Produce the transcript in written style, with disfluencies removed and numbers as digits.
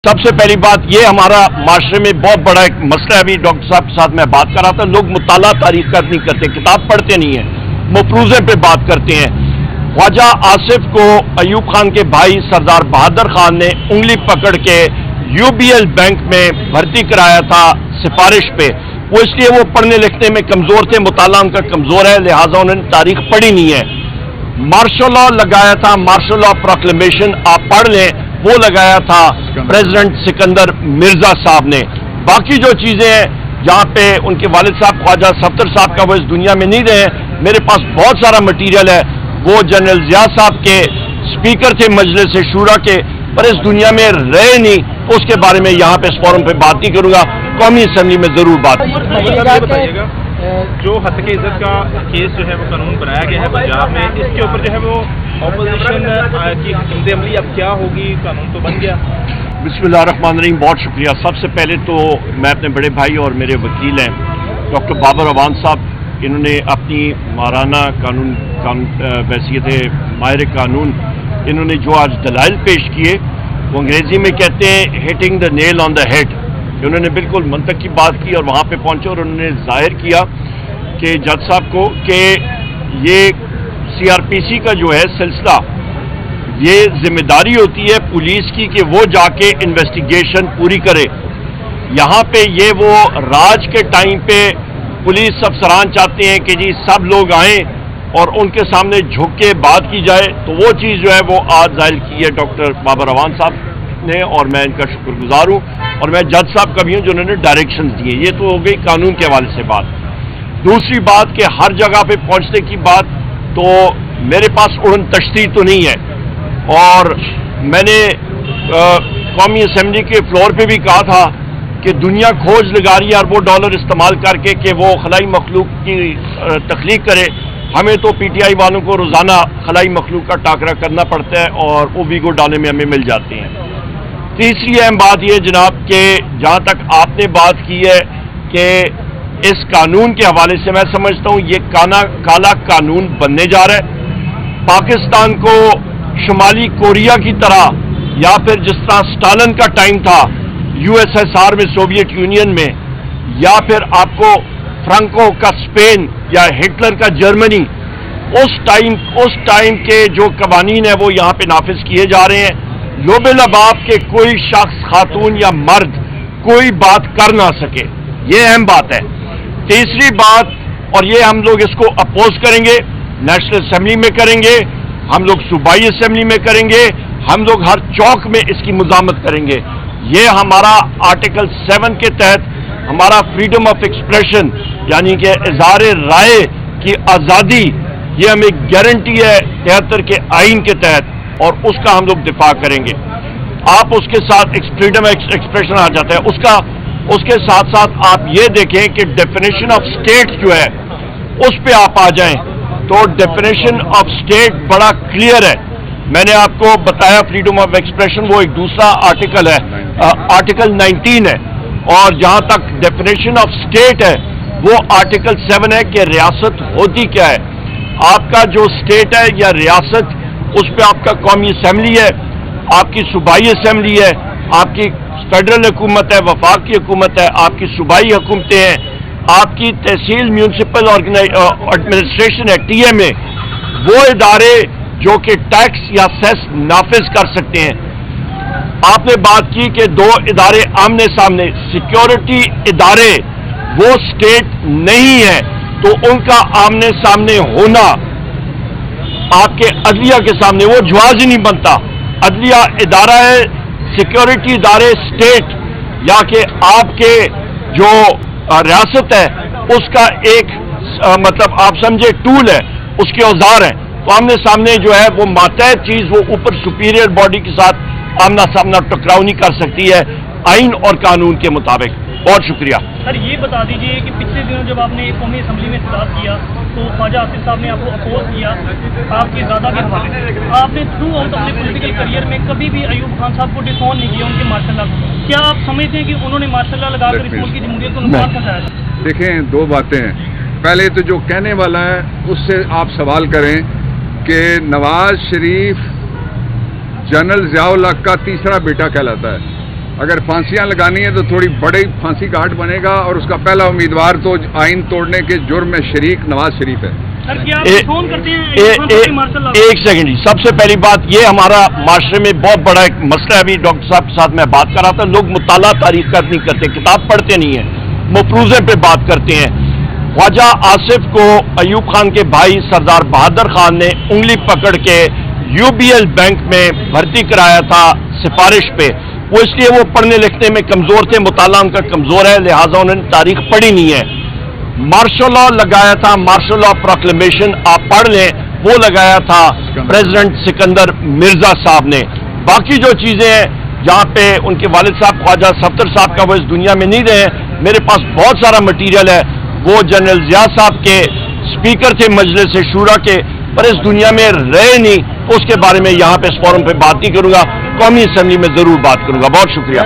سب سے پہلی بات یہ ہمارا معاشرے میں بہت بڑا ایک مسئلہ ہے. ابھی ڈاکٹر صاحب کے ساتھ میں بات کر رہا تھا, لوگ مطالعہ تاریخ کا نہیں کرتے, کتاب پڑھتے نہیں ہیں, مفروضے پہ بات کرتے ہیں. خواجہ آصف کو ایوب خان کے بھائی سردار بہادر خان نے انگلی پکڑ کے UBL بینک میں بھرتی کرایا تھا سفارش پہ. وہ اس لیے وہ پڑھنے لکھنے میں کمزور تھے, مطالعہ ان کا کمزور ہے, لہٰذا انہوں نے تاریخ پڑھی نہیں ہے. مارشل لا لگایا تھا, مارشل لا پروکلیمیشن آپ پڑھ لیں, وہ لگایا تھا پریزیڈنٹ سکندر مرزا صاحب نے. باقی جو چیزیں ہیں جہاں پہ ان کے والد صاحب خواجہ صفدر صاحب کا وہ اس دنیا میں نہیں رہے, میرے پاس بہت سارا مٹیریل ہے. وہ جنرل ضیاء صاحب کے اسپیکر تھے مجلس شورا کے, پر اس دنیا میں رہے نہیں, تو اس کے بارے میں یہاں پہ اس فورم پہ بات نہیں کروں گا, قومی اسمبلی میں ضرور بات بتائیے گا. جو ہتک عزت کا کیس جو ہے وہ قانون بنایا گیا ہے پنجاب میں, اس کے اوپر جو ہے وہ اپوزیشن کی حکمت عملی اب کیا ہوگی؟ قانون تو بن گیا. بسم اللہ الرحمن الرحیم. بہت شکریہ. سب سے پہلے تو میں اپنے بڑے بھائی اور میرے وکیل ہیں ڈاکٹر بابر اوان صاحب, انہوں نے اپنی ماہرانہ قانون ویسے تھے ماہر قانون, انہوں نے جو آج دلائل پیش کیے وہ انگریزی میں کہتے ہیں hitting the Nile on the head. انہوں نے بالکل منطق کی بات کی اور وہاں پہ پہنچے اور انہوں نے ظاہر کیا کہ جج صاحب کو کہ یہ CRPC کا جو ہے سلسلہ, یہ ذمہ داری ہوتی ہے پولیس کی کہ وہ جا کے انویسٹیگیشن پوری کرے. یہاں پہ یہ وہ راج کے ٹائم پہ پولیس افسران چاہتے ہیں کہ جی سب لوگ آئیں اور ان کے سامنے جھک کے بات کی جائے, تو وہ چیز جو ہے وہ آج ظاہر کی ہے ڈاکٹر بابر اوان صاحب نے, اور میں ان کا شکر گزار ہوں. اور میں جج صاحب کا بھی ہوں جنہوں نے ڈائریکشنز دیے. یہ تو ہو گئی قانون کے حوالے سے بات. دوسری بات کہ ہر جگہ پہ پہنچنے کی بات, تو میرے پاس اڑن تشتی تو نہیں ہے, اور میں نے قومی اسمبلی کے فلور پہ بھی کہا تھا کہ دنیا کھوج لگا رہی ہے اربوں ڈالر استعمال کر کے کہ وہ خلائی مخلوق کی تخلیق کرے. ہمیں تو PTI والوں کو روزانہ خلائی مخلوق کا ٹاکرا کرنا پڑتا ہے اور وہ ویگو ڈالے میں ہمیں مل جاتے ہیں. تیسری اہم بات یہ جناب کہ جہاں تک آپ نے بات کی ہے کہ اس قانون کے حوالے سے میں سمجھتا ہوں یہ کالا قانون بننے جا رہا ہے. پاکستان کو شمالی کوریا کی طرح, یا پھر جس طرح اسٹالن کا ٹائم تھا USSR میں, سوویت یونین میں, یا پھر آپ کو فرانکو کا اسپین یا ہٹلر کا جرمنی, اس ٹائم کے جو قوانین ہیں وہ یہاں پہ نافذ کیے جا رہے ہیں. لوب لباب کے کوئی شخص, خاتون یا مرد کوئی بات کر نہ سکے, یہ اہم بات ہے. تیسری بات, اور یہ ہم لوگ اس کو اپوز کریں گے, نیشنل اسمبلی میں کریں گے, ہم لوگ صوبائی اسمبلی میں کریں گے, ہم لوگ ہر چوک میں اس کی مزاحمت کریں گے. یہ ہمارا آرٹیکل 7 کے تحت ہمارا فریڈم آف ایکسپریشن یعنی کہ اظہار رائے کی آزادی, یہ ہمیں گارنٹی ہے 73 کے آئین کے تحت, اور اس کا ہم لوگ دفاع کریں گے. آپ اس کے ساتھ فریڈم ایکسپریشن آ جاتا ہے, اس کے ساتھ ساتھ آپ یہ دیکھیں کہ ڈیفینیشن آف اسٹیٹ جو ہے اس پہ آپ آ جائیں تو ڈیفینیشن آف اسٹیٹ بڑا کلیئر ہے. میں نے آپ کو بتایا فریڈم آف ایکسپریشن وہ ایک دوسرا آرٹیکل ہے, آرٹیکل 19 ہے, اور جہاں تک ڈیفینیشن آف اسٹیٹ ہے وہ آرٹیکل 7 ہے کہ ریاست ہوتی کیا ہے. آپ کا جو اسٹیٹ ہے یا ریاست, اس پہ آپ کا قومی اسمبلی ہے, آپ کی صوبائی اسمبلی ہے, آپ کی فیڈرل حکومت ہے, وفاقی حکومت ہے, آپ کی صوبائی حکومتیں ہیں, آپ کی تحصیل میونسپل ایڈمنسٹریشن ہے TMA, وہ ادارے جو کہ ٹیکس یا سیس نافذ کر سکتے ہیں. آپ نے بات کی کہ دو ادارے آمنے سامنے, سیکیورٹی ادارے وہ اسٹیٹ نہیں ہے, تو ان کا آمنے سامنے ہونا آپ کے عدلیہ کے سامنے وہ جواز ہی نہیں بنتا. عدلیہ ادارہ ہے, سیکیورٹی ادارے اسٹیٹ یا کہ آپ کے جو ریاست ہے اس کا ایک مطلب آپ سمجھے ٹول ہے, اس کے اوزار ہیں. تو آمنے سامنے جو ہے وہ ماتحت چیز وہ اوپر سپیریئر باڈی کے ساتھ آمنا سامنا ٹکراؤ نہیں کر سکتی ہے آئین اور قانون کے مطابق. بہت شکریہ. سر یہ بتا دیجیے کہ پچھلے دنوں جب آپ نے قومی اسمبلی میں خطاب کیا تو خواجہ آصف صاحب نے آپ کو اپوز کیا آپ کے دادا کے حوالے سے. آپ نے تھرو آؤٹ اپنے پولیٹیکل کریئر میں کبھی بھی ایوب خان صاحب کو ڈسون نہیں کیا ان کے ماشاء اللہ. کیا آپ سمجھتے ہیں کہ انہوں نے ماشاء اللہ لگا کر اس ملک کی جمہوریت کو نقصان پہنچایا تھا؟ دیکھیں, دو باتیں ہیں. پہلے تو جو کہنے والا ہے اس سے آپ سوال کریں کہ نواز شریف جنرل ضیاء الحق کا تیسرا بیٹا کہلاتا ہے. اگر پھانسیاں لگانی ہیں تو تھوڑی بڑی پھانسی کا حٹ بنے گا، اور اس کا پہلا امیدوار تو آئین توڑنے کے جرم میں شریک نواز شریف ہے۔ سر کیا آپ فون کرتے ہیں مارشل لا؟ ایک سیکنڈ، سب سے پہلی بات یہ ہمارا معاشرے میں بہت بڑا ایک مسئلہ ہے۔ ابھی ڈاکٹر صاحب کے ساتھ میں بات کر رہا تھا، لوگ مطالعہ تاریخ کا نہیں کرتے، کتاب پڑھتے نہیں ہیں، مفروضے پہ بات کرتے ہیں۔ خواجہ آصف کو ایوب خان کے بھائی سردار بہادر خان نے انگلی پکڑ کے UBL بینک میں بھرتی کرایا تھا سفارش پہ، وہ اس لیے وہ پڑھنے لکھنے میں کمزور تھے، مطالعہ ان کا کمزور ہے، لہٰذا انہوں نے تاریخ پڑھی نہیں ہے۔ مارشل لا لگایا تھا، مارشل لا پروکلیمیشن آپ پڑھ لیں، وہ لگایا تھا پریزیڈنٹ سکندر مرزا صاحب نے۔ باقی جو چیزیں ہیں جہاں پہ ان کے والد صاحب خواجہ صفدر صاحب کا وہ اس دنیا میں نہیں رہے، میرے پاس بہت سارا مٹیریل ہے، وہ جنرل ضیاء صاحب کے اسپیکر تھے مجلس شورا کے، پر اس دنیا میں رہے نہیں، اس کے بارے میں یہاں پہ اس فورم پہ بات نہیں کروں گا، قومی اسمبلی میں ضرور بات کروں گا۔ بہت شکریہ۔